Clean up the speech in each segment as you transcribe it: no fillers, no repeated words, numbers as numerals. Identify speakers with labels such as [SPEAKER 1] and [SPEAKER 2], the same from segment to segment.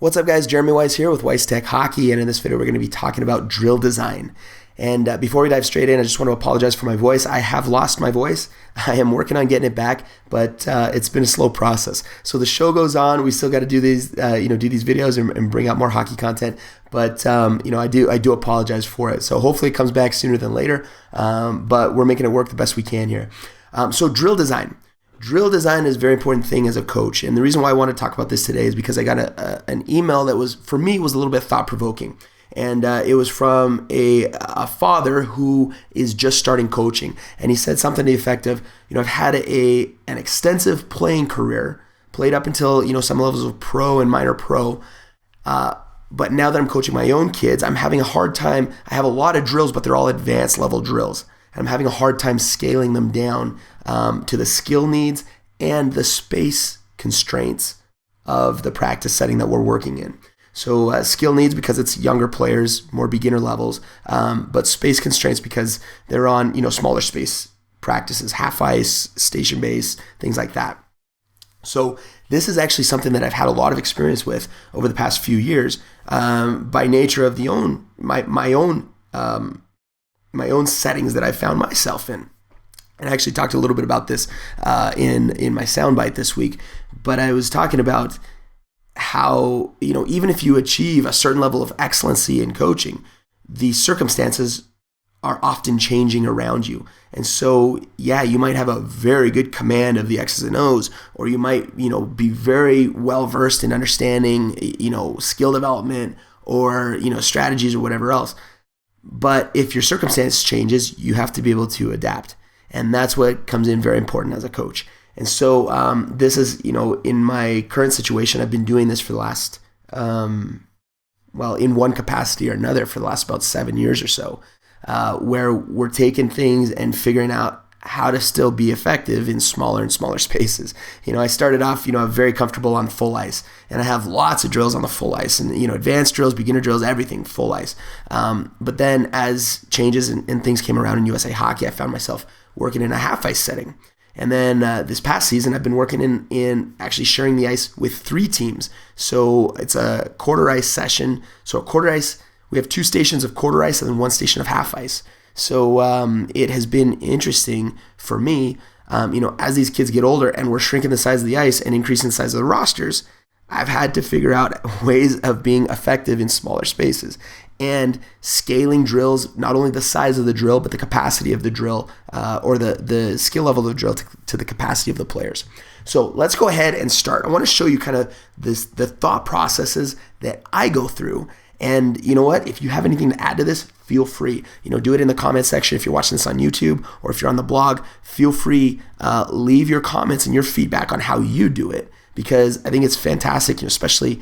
[SPEAKER 1] What's up, guys? Jeremy Weiss here with Weiss Tech Hockey, and in this video we're going to be talking about drill design. And before we dive straight in, I just want to apologize for my voice. I have lost my voice. I am working on getting it back, but it's been a slow process. So the show goes on. We still got to do these, do these videos and bring out more hockey content. But I do apologize for it. So hopefully it comes back sooner than later. But we're making it work the best we can here. So drill design. Drill design is a very important thing as a coach. And the reason why I want to talk about this today is because I got an email that was a little bit thought-provoking. And it was from a father who is just starting coaching. And he said something to the effect of, I've had an extensive playing career, played up until, some levels of pro and minor pro. But now that I'm coaching my own kids, I'm having a hard time. I have a lot of drills, but they're all advanced level drills. I'm having a hard time scaling them down to the skill needs and the space constraints of the practice setting that we're working in. So skill needs because it's younger players, more beginner levels, but space constraints because they're on smaller space practices, half ice, station base, things like that. So this is actually something that I've had a lot of experience with over the past few years by nature of my own settings that I found myself in. And I actually talked a little bit about this in my soundbite this week, but I was talking about how, even if you achieve a certain level of excellency in coaching, the circumstances are often changing around you. And so, you might have a very good command of the X's and O's, or you might, be very well versed in understanding, skill development or, strategies or whatever else. But if your circumstance changes, you have to be able to adapt. And that's what comes in very important as a coach. And so this is, in my current situation, I've been doing this for the last, in one capacity or another for the last about 7 years or so, where we're taking things and figuring out how to still be effective in smaller and smaller spaces. I started off, I'm very comfortable on full ice, and I have lots of drills on the full ice and, advanced drills, beginner drills, everything full ice. But then as changes and things came around in USA Hockey, I found myself working in a half ice setting. And then this past season, I've been working in actually sharing the ice with 3 teams. So it's a quarter ice session. So a quarter ice, we have 2 stations of quarter ice and then 1 station of half ice. So it has been interesting for me, as these kids get older and we're shrinking the size of the ice and increasing the size of the rosters, I've had to figure out ways of being effective in smaller spaces and scaling drills, not only the size of the drill, but the capacity of the drill or the skill level of the drill to the capacity of the players. So let's go ahead and start. I want to show you kind of the thought processes that I go through. And you know what? If you have anything to add to this, feel free. Do it in the comment section if you're watching this on YouTube, or if you're on the blog, feel free. Leave your comments and your feedback on how you do it, because I think it's fantastic, especially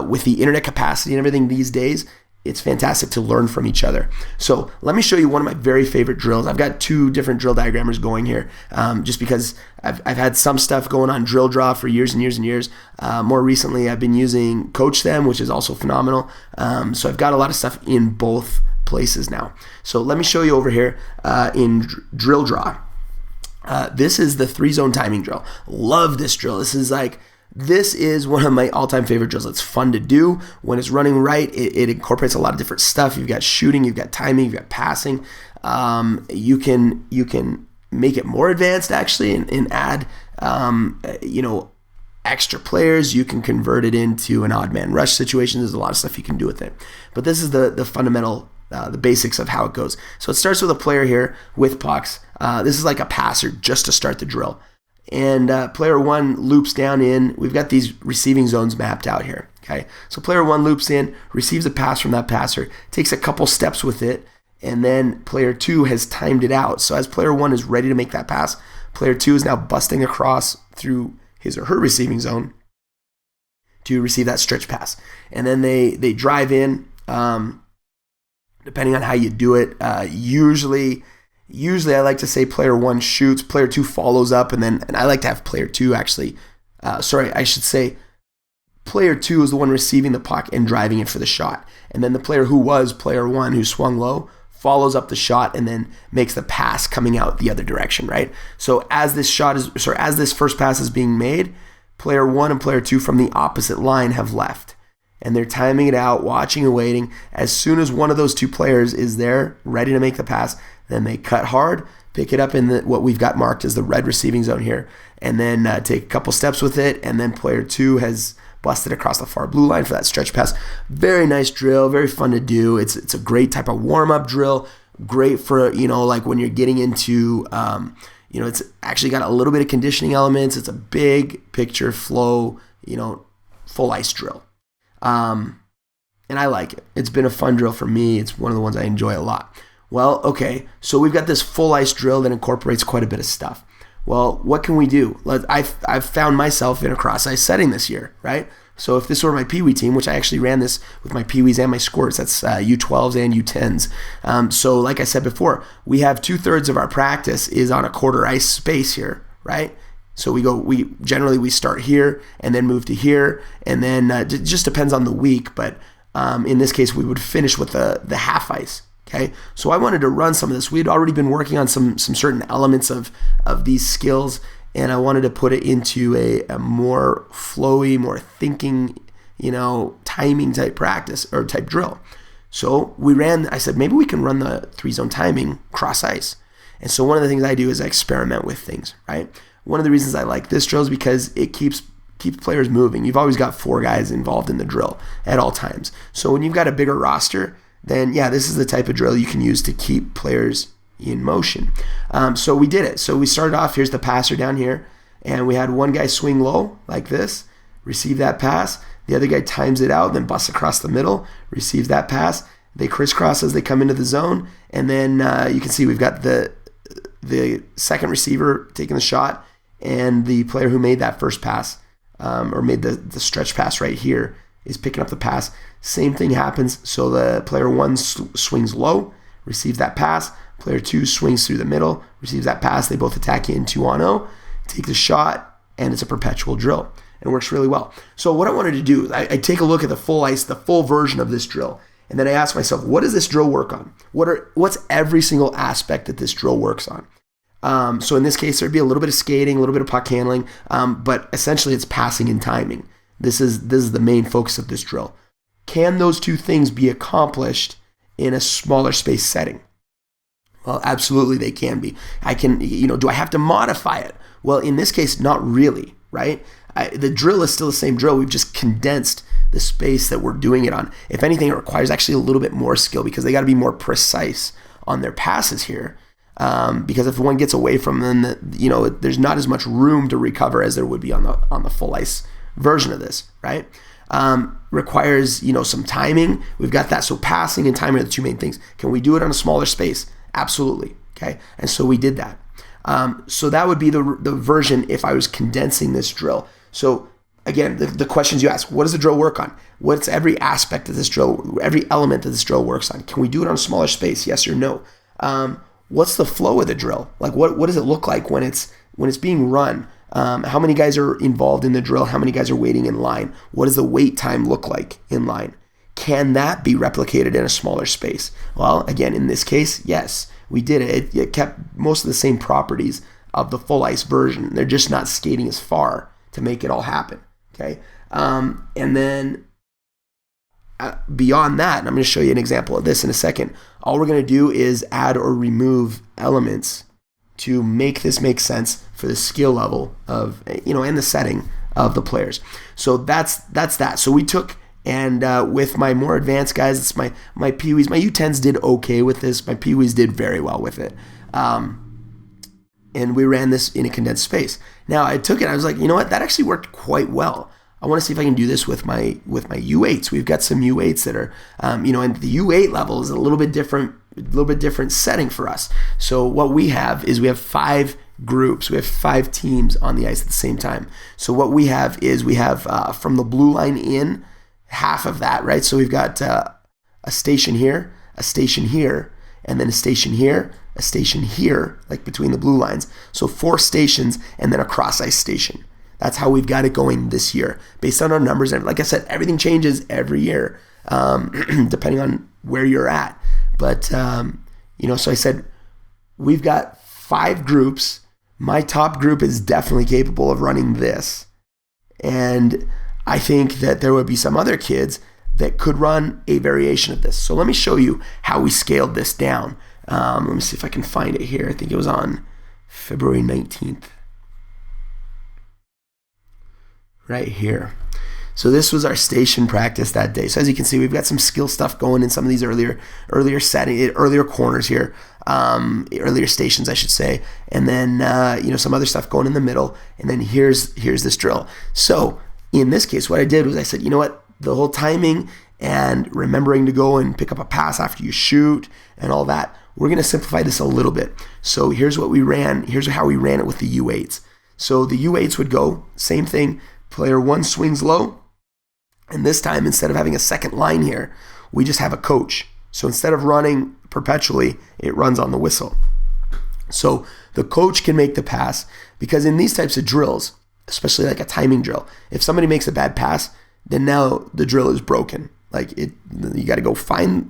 [SPEAKER 1] with the internet capacity and everything these days. It's fantastic to learn from each other. So let me show you one of my very favorite drills. I've got 2 different drill diagrammers going here, just because I've had some stuff going on Drill Draw for years and years and years. More recently, I've been using Coach Them, which is also phenomenal. So I've got a lot of stuff in both places now. So let me show you over here in Drill Draw. This is the 3-zone timing drill. Love this drill. This is one of my all-time favorite drills. It's fun to do. When it's running right, it incorporates a lot of different stuff. You've got shooting, you've got timing, you've got passing. You can make it more advanced actually and add extra players. You can convert it into an odd man rush situation. There's a lot of stuff you can do with it. But this is the fundamental, the basics of how it goes. So it starts with a player here with pucks. This is like a passer just to start the drill. And player 1 loops down in. We've got these receiving zones mapped out here. Okay, so player 1 loops in, receives a pass from that passer, takes a couple steps with it, and then player 2 has timed it out. So as player 1 is ready to make that pass, player 2 is now busting across through his or her receiving zone to receive that stretch pass. And then they drive in, depending on how you do it. Usually I like to say player 1 shoots, player 2 follows up, and I like to have player 2 actually, I should say player 2 is the one receiving the puck and driving it for the shot. And then the player who was player 1 who swung low follows up the shot and then makes the pass coming out the other direction, right? So as this first pass is being made, player 1 and player 2 from the opposite line have left. and they're timing it out, watching and waiting. As soon as one of those two players is there, ready to make the pass, then they cut hard, pick it up in what we've got marked as the red receiving zone here, and then take a couple steps with it, and then player 2 has busted across the far blue line for that stretch pass. Very nice drill, very fun to do. It's a great type of warm-up drill, great for, like when you're getting into, it's actually got a little bit of conditioning elements. It's a big picture flow, full ice drill. And I like it. It's been a fun drill for me. It's one of the ones I enjoy a lot. Well, okay, so we've got this full ice drill that incorporates quite a bit of stuff. Well, what can we do? I've found myself in a cross ice setting this year, right? So if this were my Pee Wee team, which I actually ran this with my Pee Wees and my Squirts, that's U12s and U10s. So like I said before, we have 2/3 of our practice is on a quarter ice space here, right? So we generally start here and then move to here, and then it just depends on the week. But in this case, we would finish with the half ice. Okay, so I wanted to run some of this. We had already been working on some certain elements of these skills, and I wanted to put it into a more flowy, more thinking, timing type practice or type drill. So I said, maybe we can run the 3-zone timing cross ice. And so one of the things I do is I experiment with things, right? One of the reasons I like this drill is because it keeps players moving. You've always got 4 guys involved in the drill at all times. So when you've got a bigger roster, then yeah, this is the type of drill you can use to keep players in motion. So we did it. So we started off, here's the passer down here, and we had one guy swing low like this, receive that pass. The other guy times it out, then busts across the middle, receives that pass. They crisscross as they come into the zone, and then you can see we've got the second receiver taking the shot, and the player who made that first pass, or made the stretch pass right here, is picking up the pass. Same thing happens. So the player 1 swings low, receives that pass. Player 2 swings through the middle, receives that pass. They both attack you in 2-on-0, take the shot, and it's a perpetual drill. It works really well. So what I wanted to do, I take a look at the full ice, the full version of this drill, and then I ask myself, what does this drill work on? What's every single aspect that this drill works on? So in this case, there'd be a little bit of skating, a little bit of puck handling, but essentially it's passing and timing. This is the main focus of this drill. Can those two things be accomplished in a smaller space setting? Well, absolutely they can be. Do I have to modify it? Well, in this case, not really, right? The drill is still the same drill. We've just condensed the space that we're doing it on. If anything, it requires actually a little bit more skill because they got to be more precise on their passes here. Because if one gets away from them, there's not as much room to recover as there would be on the full ice version of this, right? Requires, some timing. We've got that. So passing and timing are the two main things. Can we do it on a smaller space? Absolutely. Okay. And so we did that. So that would be the version if I was condensing this drill. So again, the questions you ask, what does the drill work on? What's every aspect of this drill, every element that this drill works on? Can we do it on a smaller space? Yes or no? What's the flow of the drill? Like what does it look like when it's being run? How many guys are involved in the drill? How many guys are waiting in line? What does the wait time look like in line? Can that be replicated in a smaller space? Well, again, in this case, yes, we did it. It kept most of the same properties of the full ice version. They're just not skating as far to make it all happen. Okay. And then beyond that, and I'm going to show you an example of this in a second, all we're going to do is add or remove elements to make this make sense for the skill level of, and the setting of the players. So that's that. So we took, and with my more advanced guys, it's my Pee Wees, my U10s did okay with this. My Pee Wees did very well with it. And we ran this in a condensed space. Now I took it, I was like, you know what, that actually worked quite well. I want to see if I can do this with my U8s. We've got some U8s that are, and the U8 level is a little bit different setting for us. So what we have is we have 5 groups. We have 5 teams on the ice at the same time. So what we have is from the blue line in, half of that, right? So we've got a station here, and then a station here, like between the blue lines. So 4 stations and then a cross ice station. That's how we've got it going this year based on our numbers. And like I said, everything changes every year, depending on where you're at. But, so I said, we've got 5 groups. My top group is definitely capable of running this. And I think that there would be some other kids that could run a variation of this. So let me show you how we scaled this down. Let me see if I can find it here. I think it was on February 19th. Right here. So this was our station practice that day. So as you can see, we've got some skill stuff going in some of these earlier corners here, earlier stations, I should say, and then some other stuff going in the middle. And then here's this drill. So in this case, what I did was I said, you know what, the whole timing and remembering to go and pick up a pass after you shoot and all that, we're going to simplify this a little bit. So here's what we ran. Here's how we ran it with the U8s. So the U8s would go, same thing, player 1 swings low. And this time, instead of having a second line here, we just have a coach. So instead of running perpetually, it runs on the whistle. So the coach can make the pass, because in these types of drills, especially like a timing drill, if somebody makes a bad pass, then now the drill is broken. Like you got to go find,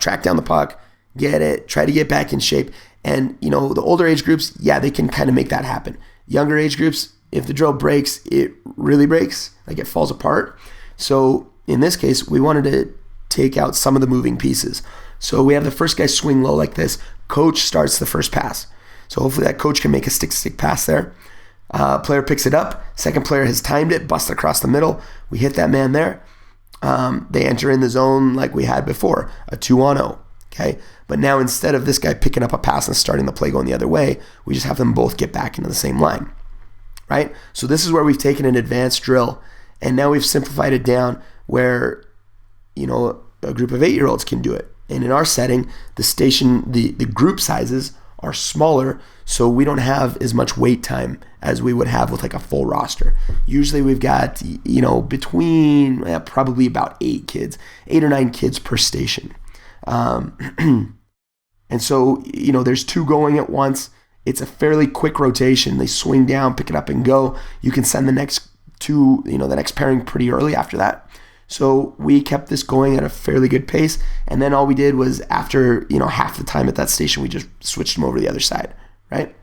[SPEAKER 1] track down the puck, get it, try to get back in shape. And, the older age groups, they can kind of make that happen. Younger age groups, if the drill breaks, it really breaks, like it falls apart. So in this case, we wanted to take out some of the moving pieces. So we have the first guy swing low like this. Coach starts the first pass. So hopefully that coach can make a stick pass there. Player picks it up. Second player has timed it, busts across the middle. We hit that man there. They enter in the zone like we had before, a 2-on-0. Okay, but now instead of this guy picking up a pass and starting the play going the other way, we just have them both get back into the same line. Right? So this is where we've taken an advanced drill, and now we've simplified it down where, a group of 8-year-olds can do it. And in our setting, the group sizes are smaller, so we don't have as much wait time as we would have with like a full roster. Usually we've got, between probably about 8 or 9 kids per station. And so, there's 2 going at once. It's a fairly quick rotation. They swing down, pick it up, and go. You can send the next 2, the next pairing pretty early after that. So we kept this going at a fairly good pace. And then all we did was after, half the time at that station, we just switched them over to the other side, right?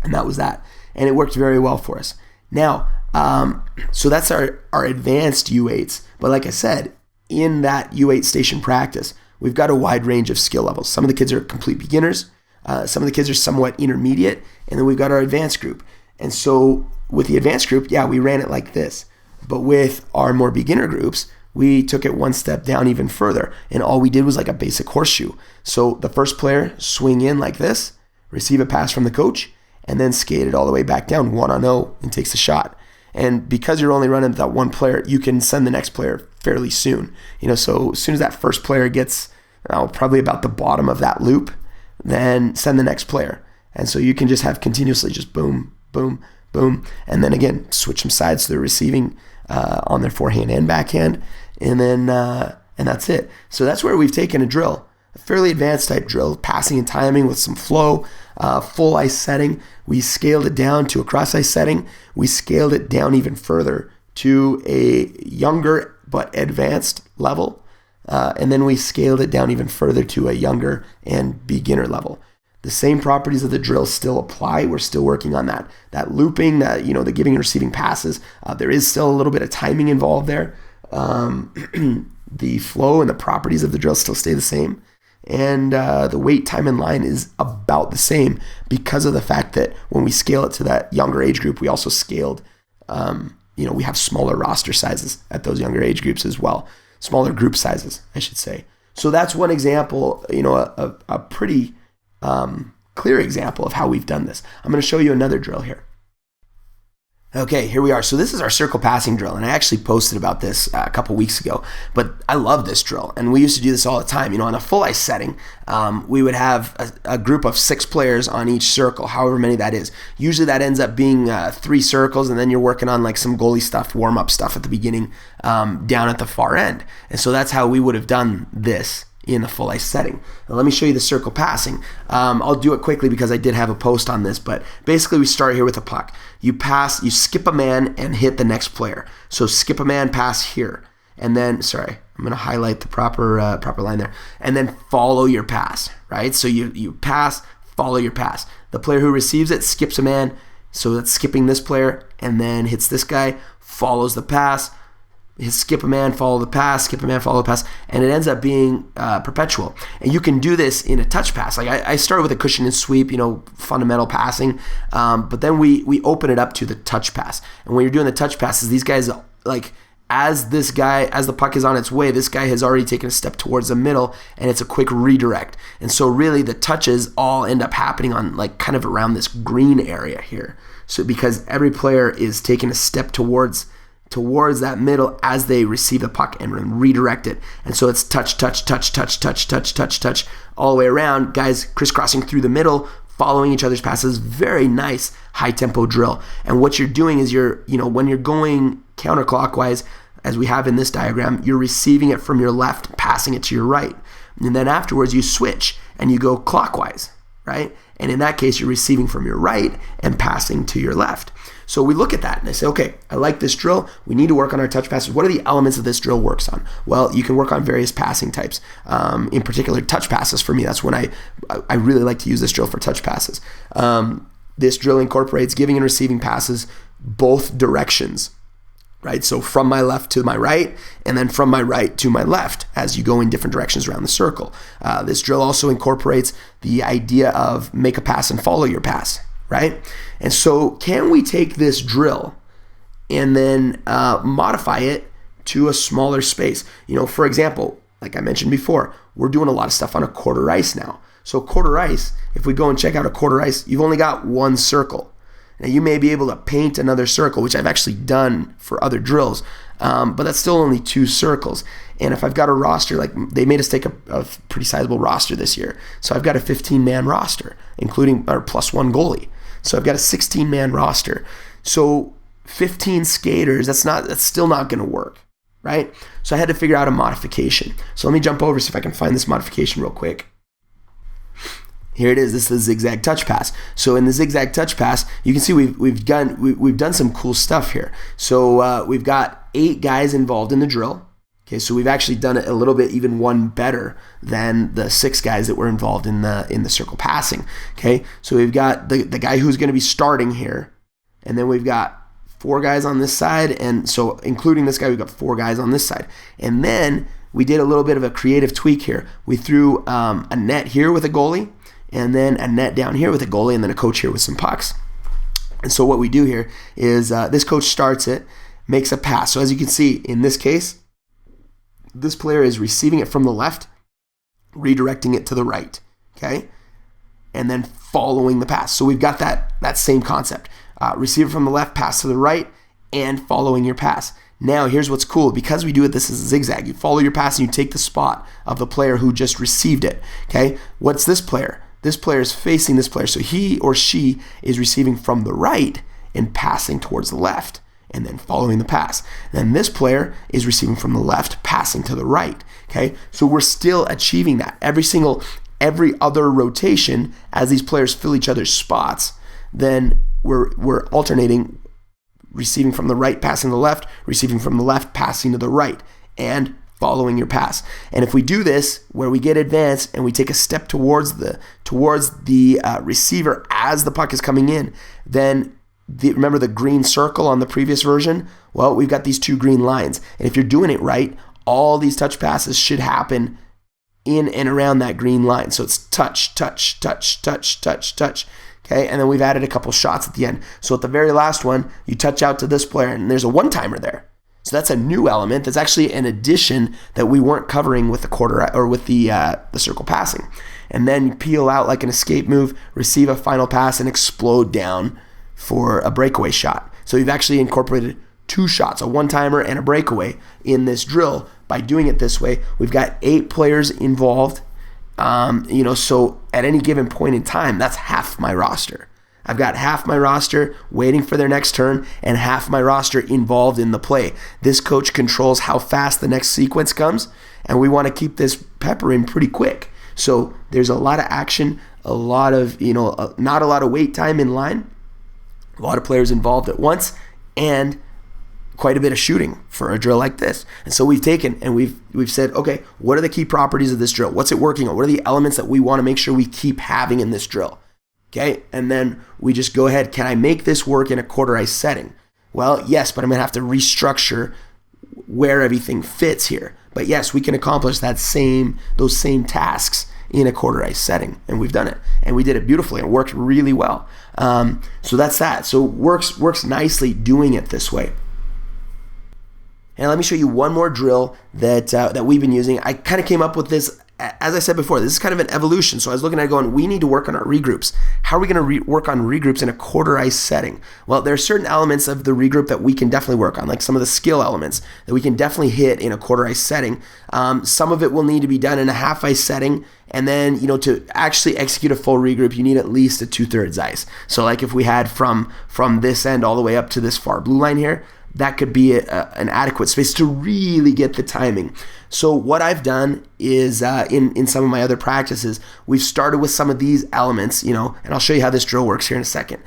[SPEAKER 1] And that was that. And it worked very well for us. Now, so that's our advanced U8s. But like I said, in that U8 station practice, we've got a wide range of skill levels. Some of the kids are complete beginners. Some of the kids are somewhat intermediate, and then we've got our advanced group. And so with the advanced group, we ran it like this. But with our more beginner groups, we took it one step down even further, and all we did was like a basic horseshoe. So the first player swing in like this, receive a pass from the coach, and then skate it all the way back down 1-on-0 and takes a shot. And because you're only running that one player, you can send the next player fairly soon. So as soon as that first player gets probably about the bottom of that loop, then send the next player. And so you can just have continuously just boom, boom, boom. And then again, switch them sides so they're receiving on their forehand and backhand. And then, and that's it. So that's where we've taken a drill, a fairly advanced type drill, passing and timing with some flow, full ice setting. We scaled it down to a cross ice setting. We scaled it down even further to a younger but advanced level. And then we scaled it down even further to a younger and beginner level. The same properties of the drill still apply. We're still working on that looping, that the giving and receiving passes. There is still a little bit of timing involved there. The flow and the properties of the drill still stay the same. And the wait time in line is about the same because of the fact that when we scale it to that younger age group, we also scaled, we have smaller roster sizes at those younger age groups as well. Smaller group sizes, I should say. So that's one example, a pretty clear example of how we've done this. I'm going to show you another drill here. Okay, here we are. So this is our circle passing drill, and I actually posted about this a couple weeks ago, but I love this drill, and we used to do this all the time. On a full ice setting, we would have a group of 6 players on each circle, however many that is. Usually that ends up being 3 circles, and then you're working on like some goalie stuff, warm-up stuff at the beginning, down at the far end. And so that's how we would have done this in the full ice setting. Now, let me show you the circle passing. I'll do it quickly because I did have a post on this, but basically we start here with a puck. You pass, you skip a man and hit the next player. So skip a man, pass here. And then, I'm going to highlight the proper line there. And then follow your pass, right? So you pass, follow your pass. The player who receives it skips a man, so that's skipping this player, and then hits this guy, follows the pass, skip a man, follow the pass, skip a man, follow the pass, and it ends up being perpetual. And you can do this in a touch pass. Like I started with a cushion and sweep, fundamental passing, but then we open it up to the touch pass. And when you're doing the touch passes, these guys, like as the puck is on its way, this guy has already taken a step towards the middle, and it's a quick redirect. And so really the touches all end up happening on like kind of around this green area here. So because every player is taking a step towards that middle as they receive the puck and redirect it. And so it's touch, touch, touch, touch, touch, touch, touch, touch, all the way around. Guys crisscrossing through the middle, following each other's passes. Very nice high tempo drill. And what you're doing is when you're going counterclockwise, as we have in this diagram, you're receiving it from your left, passing it to your right. And then afterwards you switch and you go clockwise, right? And in that case, you're receiving from your right and passing to your left. So we look at that and I say, okay, I like this drill. We need to work on our touch passes. What are the elements that this drill works on? Well, you can work on various passing types. In particular, touch passes for me. That's when I really like to use this drill for touch passes. This drill incorporates giving and receiving passes both directions, right? So from my left to my right, and then from my right to my left as you go in different directions around the circle. This drill also incorporates the idea of make a pass and follow your pass, right? And so can we take this drill and then modify it to a smaller space? For example, like I mentioned before, we're doing a lot of stuff on a quarter ice now. So quarter ice, if we go and check out a quarter ice, you've only got one circle. Now you may be able to paint another circle, which I've actually done for other drills, but that's still only two circles. And if I've got a roster, like they made us take a pretty sizable roster this year. So I've got a 15-man roster, including our plus one goalie. So I've got a 16-man roster. So 15 skaters, that's still not going to work, right? So I had to figure out a modification. So let me jump over, see if I can find this modification real quick. Here it is. This is the zigzag touch pass. So in the zigzag touch pass, you can see we've done some cool stuff here. So we've got 8 guys involved in the drill. Okay, so we've actually done it a little bit even one better than the 6 guys that were involved in the circle passing. Okay, so we've got the guy who's going to be starting here, and then we've got 4 guys on this side, and so including this guy, we've got 4 guys on this side, and then we did a little bit of a creative tweak here. We threw a net here with a goalie, and then a net down here with a goalie, and then a coach here with some pucks. And so what we do here is this coach starts it, makes a pass. So as you can see, in this case, this player is receiving it from the left, redirecting it to the right, okay? And then following the pass. So we've got that same concept. Receive it from the left, pass to the right, and following your pass. Now, here's what's cool. Because we do it, this is a zigzag. You follow your pass and you take the spot of the player who just received it, okay? What's this player? This player is facing this player. So he or she is receiving from the right and passing towards the left, and then following the pass. Then this player is receiving from the left, passing to the right. Okay, so we're still achieving that every other rotation as these players fill each other's spots. Then we're alternating, receiving from the right, passing to the left, receiving from the left, passing to the right, and following your pass. And if we do this, where we get advanced and we take a step towards the receiver as the puck is coming in, then remember the green circle on the previous version? Well, we've got these 2 green lines. And if you're doing it right, all these touch passes should happen in and around that green line. So it's touch, touch, touch, touch, touch, touch. Okay, and then we've added a couple shots at the end. So at the very last one, you touch out to this player, and there's a one-timer there. So that's a new element. That's actually an addition that we weren't covering with the quarter or with the circle passing. And then you peel out like an escape move, receive a final pass, and explode down for a breakaway shot. So we've actually incorporated 2 shots, a one-timer and a breakaway in this drill. By doing it this way, we've got 8 players involved. So at any given point in time, that's half my roster. I've got half my roster waiting for their next turn and half my roster involved in the play. This coach controls how fast the next sequence comes, and we want to keep this peppering pretty quick. So there's a lot of action, a lot of, not a lot of wait time in line, a lot of players involved at once, and quite a bit of shooting for a drill like this. And so we've taken and we've said, okay, what are the key properties of this drill? What's it working on? What are the elements that we want to make sure we keep having in this drill? Okay, and then we just go ahead. Can I make this work in a quarter ice setting? Well, yes, but I'm going to have to restructure where everything fits here. But yes, we can accomplish those same tasks in a quarter ice setting, and we've done it, and we did it beautifully. It worked really well. So that's that. So works nicely doing it this way. And let me show you one more drill that we've been using. I kind of came up with this, as I said before, this is kind of an evolution. So I was looking at it going, we need to work on our regroups. How are we going to work on regroups in a quarter ice setting? Well, there are certain elements of the regroup that we can definitely work on, like some of the skill elements that we can definitely hit in a quarter ice setting. Some of it will need to be done in a half ice setting. And then, to actually execute a full regroup, you need at least a 2/3 ice. So like if we had from this end all the way up to this far blue line here, that could be an adequate space to really get the timing. So what I've done is in some of my other practices, we've started with some of these elements, and I'll show you how this drill works here in a second.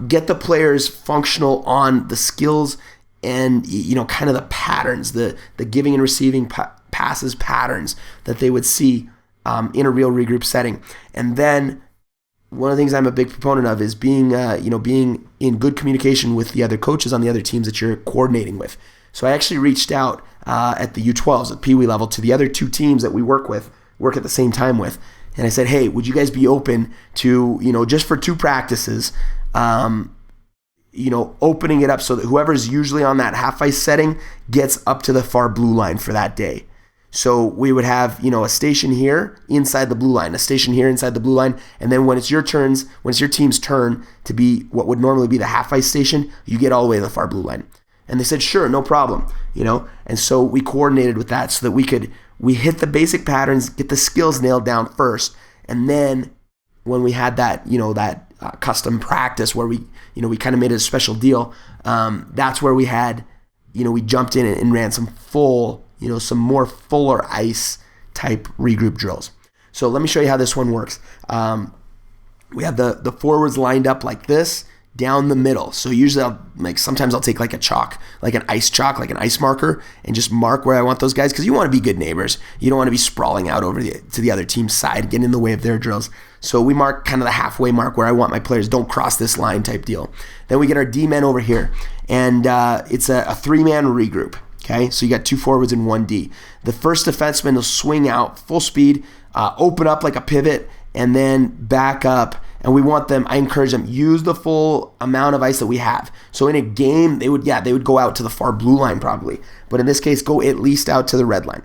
[SPEAKER 1] Get the players functional on the skills and, kind of the patterns, the giving and receiving passes patterns that they would see in a real regroup setting. And then one of the things I'm a big proponent of is being in good communication with the other coaches on the other teams that you're coordinating with. So I actually reached out at the U12s at Pee Wee level to the other two teams that we work at the same time with, and I said, hey, would you guys be open to, just for 2 practices, opening it up so that whoever's usually on that half ice setting gets up to the far blue line for that day. So we would have, a station here inside the blue line, a station here inside the blue line, and then when it's your team's turn to be what would normally be the half ice station, you get all the way to the far blue line. And they said, sure, no problem, And so we coordinated with that so that we hit the basic patterns, get the skills nailed down first, and then when we had that, custom practice where we kind of made it a special deal, that's where we had, we jumped in and ran some some more fuller ice type regroup drills. So let me show you how this one works. We have the forwards lined up like this down the middle. So usually sometimes I'll take like a chalk, like an ice marker, and just mark where I want those guys, because you want to be good neighbors. You don't want to be sprawling out over to the other team's side, getting in the way of their drills. So we mark kind of the halfway mark where I want my players, don't cross this line type deal. Then we get our D-men over here, and it's a 3-man regroup. Okay, so you got 2 forwards and 1 D. The first defenseman will swing out full speed, open up like a pivot, and then back up. And I encourage them, use the full amount of ice that we have. So in a game, they would go out to the far blue line probably. But in this case, go at least out to the red line.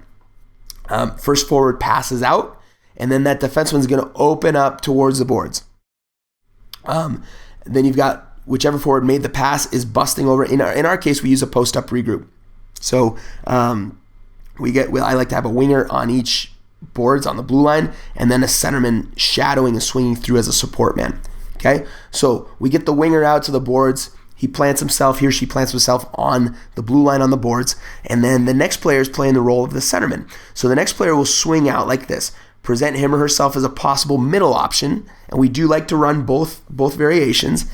[SPEAKER 1] First forward passes out, and then that defenseman's going to open up towards the boards. Then you've got whichever forward made the pass is busting over. In our case, we use a post-up regroup. So I like to have a winger on each boards on the blue line, and then a centerman shadowing and swinging through as a support man. Okay, so we get the winger out to the boards. He or she plants himself on the blue line on the boards, and then the next player is playing the role of the centerman. So the next player will swing out like this, present him or herself as a possible middle option, and we do like to run both variations,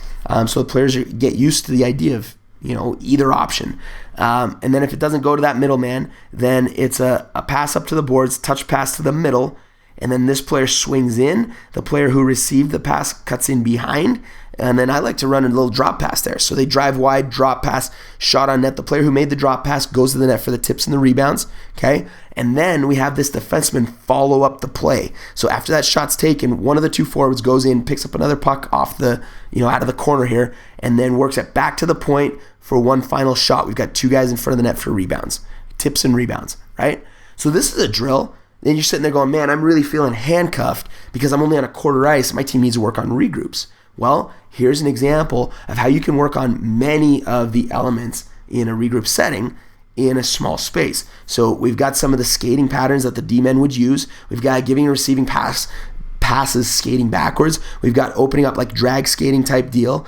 [SPEAKER 1] so the players get used to the idea of either option. And then if it doesn't go to that middleman, then it's a pass up to the boards, touch pass to the middle, and then this player swings in. The player who received the pass cuts in behind, and then I like to run a little drop pass there. So they drive wide, drop pass, shot on net. The player who made the drop pass goes to the net for the tips and the rebounds, okay? And then we have this defenseman follow up the play. So after that shot's taken, one of the 2 forwards goes in, picks up another puck off the, out of the corner here, and then works it back to the point for one final shot. We've got 2 guys in front of the net for rebounds, tips and rebounds, right? So this is a drill. Then you're sitting there going, man, I'm really feeling handcuffed because I'm only on a quarter ice. My team needs to work on regroups. Well, here's an example of how you can work on many of the elements in a regroup setting in a small space. So we've got some of the skating patterns that the D-men would use. We've got giving and receiving passes skating backwards. We've got opening up like drag skating type deal.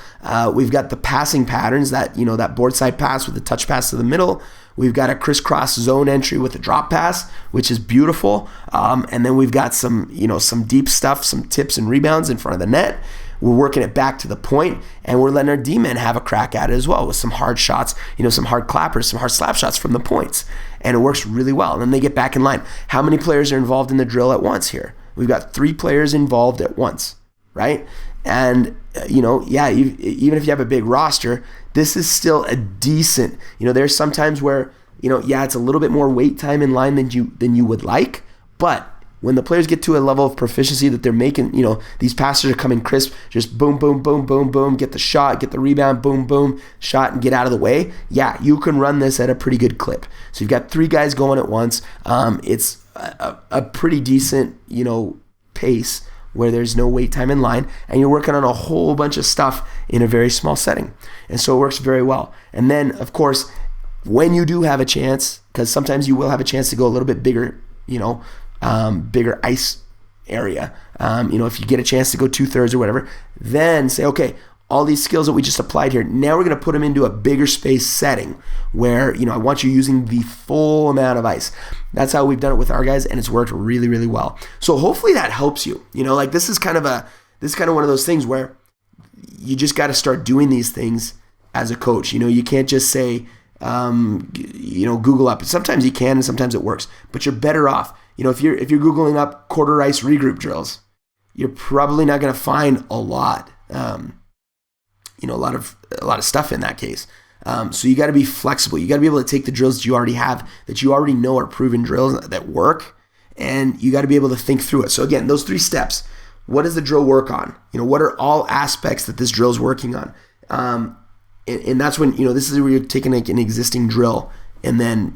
[SPEAKER 1] We've got the passing patterns that board side pass with the touch pass to the middle. We've got a crisscross zone entry with a drop pass, which is beautiful. And then we've got some deep stuff, some tips and rebounds in front of the net. We're working it back to the point, and we're letting our D-men have a crack at it as well with some hard shots, some hard clappers, some hard slap shots from the points. And it works really well. And then they get back in line. How many players are involved in the drill at once here? We've got 3 players involved at once, right? And, even if you have a big roster, this is still a decent, there's some times where, it's a little bit more wait time in line than you would like. But when the players get to a level of proficiency that they're making, these passes are coming crisp, just boom, boom, boom, boom, boom, get the shot, get the rebound, boom, boom, shot, and get out of the way. Yeah, you can run this at a pretty good clip. So you've got 3 guys going at once. It's a pretty decent, pace where there's no wait time in line, and you're working on a whole bunch of stuff in a very small setting. And so it works very well. And then, of course, when you do have a chance, because sometimes you will have a chance to go a little bit bigger, bigger ice area. If you get a chance to go 2/3 or whatever, then say, okay, all these skills that we just applied here, now we're going to put them into a bigger space setting where, I want you using the full amount of ice. That's how we've done it with our guys, and it's worked really, really well. So hopefully that helps you. This is kind of one of those things where you just got to start doing these things as a coach. You can't just say, Google up. Sometimes you can, and sometimes it works, but you're better off. If you're Googling up quarter ice regroup drills, you're probably not going to find a lot. A lot of stuff in that case. So you got to be flexible. You got to be able to take the drills that you already have, that you already know are proven drills that work, and you got to be able to think through it. So again, those 3 steps. What does the drill work on? What are all aspects that this drill is working on? And that's when, this is where you're taking like an existing drill and then,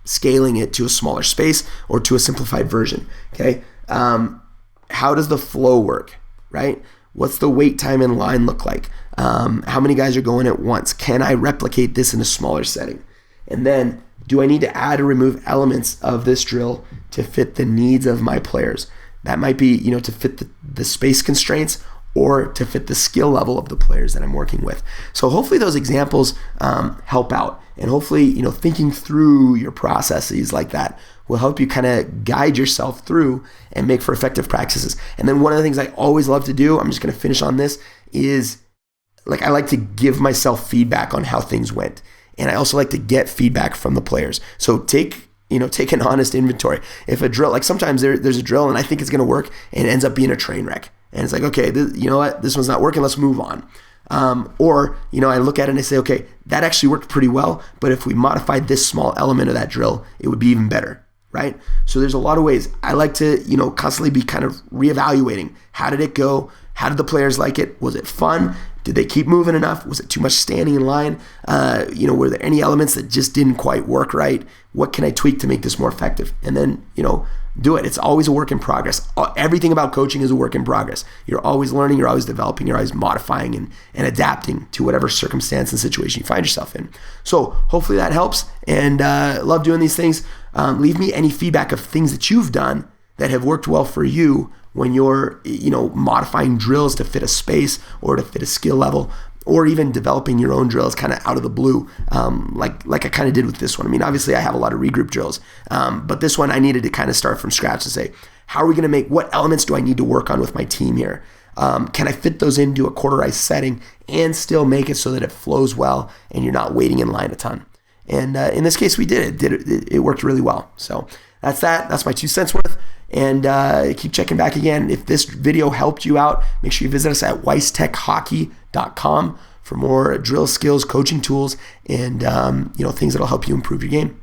[SPEAKER 1] scaling it to a smaller space or to a simplified version. Okay. How does the flow work, right? What's the wait time in line look like? How many guys are going at once? Can I replicate this in a smaller setting? And then, do I need to add or remove elements of this drill to fit the needs of my players? That might be, to fit the space constraints or to fit the skill level of the players that I'm working with. So hopefully those examples help out. And hopefully, thinking through your processes like that will help you kind of guide yourself through and make for effective practices. And then one of the things I always love to do, I'm just going to finish on this, is I like to give myself feedback on how things went. And I also like to get feedback from the players. So take an honest inventory. If a drill, sometimes there's a drill and I think it's going to work and it ends up being a train wreck. And it's like, okay, you know what? This one's not working. Let's move on. Or I look at it and I say, okay, that actually worked pretty well, but if we modified this small element of that drill, it would be even better, right? So there's a lot of ways. I like to, constantly be kind of reevaluating. How did it go? How did the players like it? Was it fun? Did they keep moving enough? Was it too much standing in line? Were there any elements that just didn't quite work right? What can I tweak to make this more effective? And then, do it. It's always a work in progress. Everything about coaching is a work in progress. You're always learning, you're always developing, you're always modifying and adapting to whatever circumstance and situation you find yourself in. So hopefully that helps, and love doing these things. Leave me any feedback of things that you've done that have worked well for you when you're, modifying drills to fit a space or to fit a skill level, or even developing your own drills kind of out of the blue, like I kind of did with this one. I mean, obviously I have a lot of regroup drills, but this one I needed to kind of start from scratch and say, how are we going to what elements do I need to work on with my team here? Can I fit those into a quarter ice setting and still make it so that it flows well and you're not waiting in line a ton? And in this case, we did it. It worked really well. So that's that. That's my 2 cents worth. And keep checking back again. If this video helped you out, make sure you visit us at weisstechhockey.com for more drill skills, coaching tools, and things that'll help you improve your game.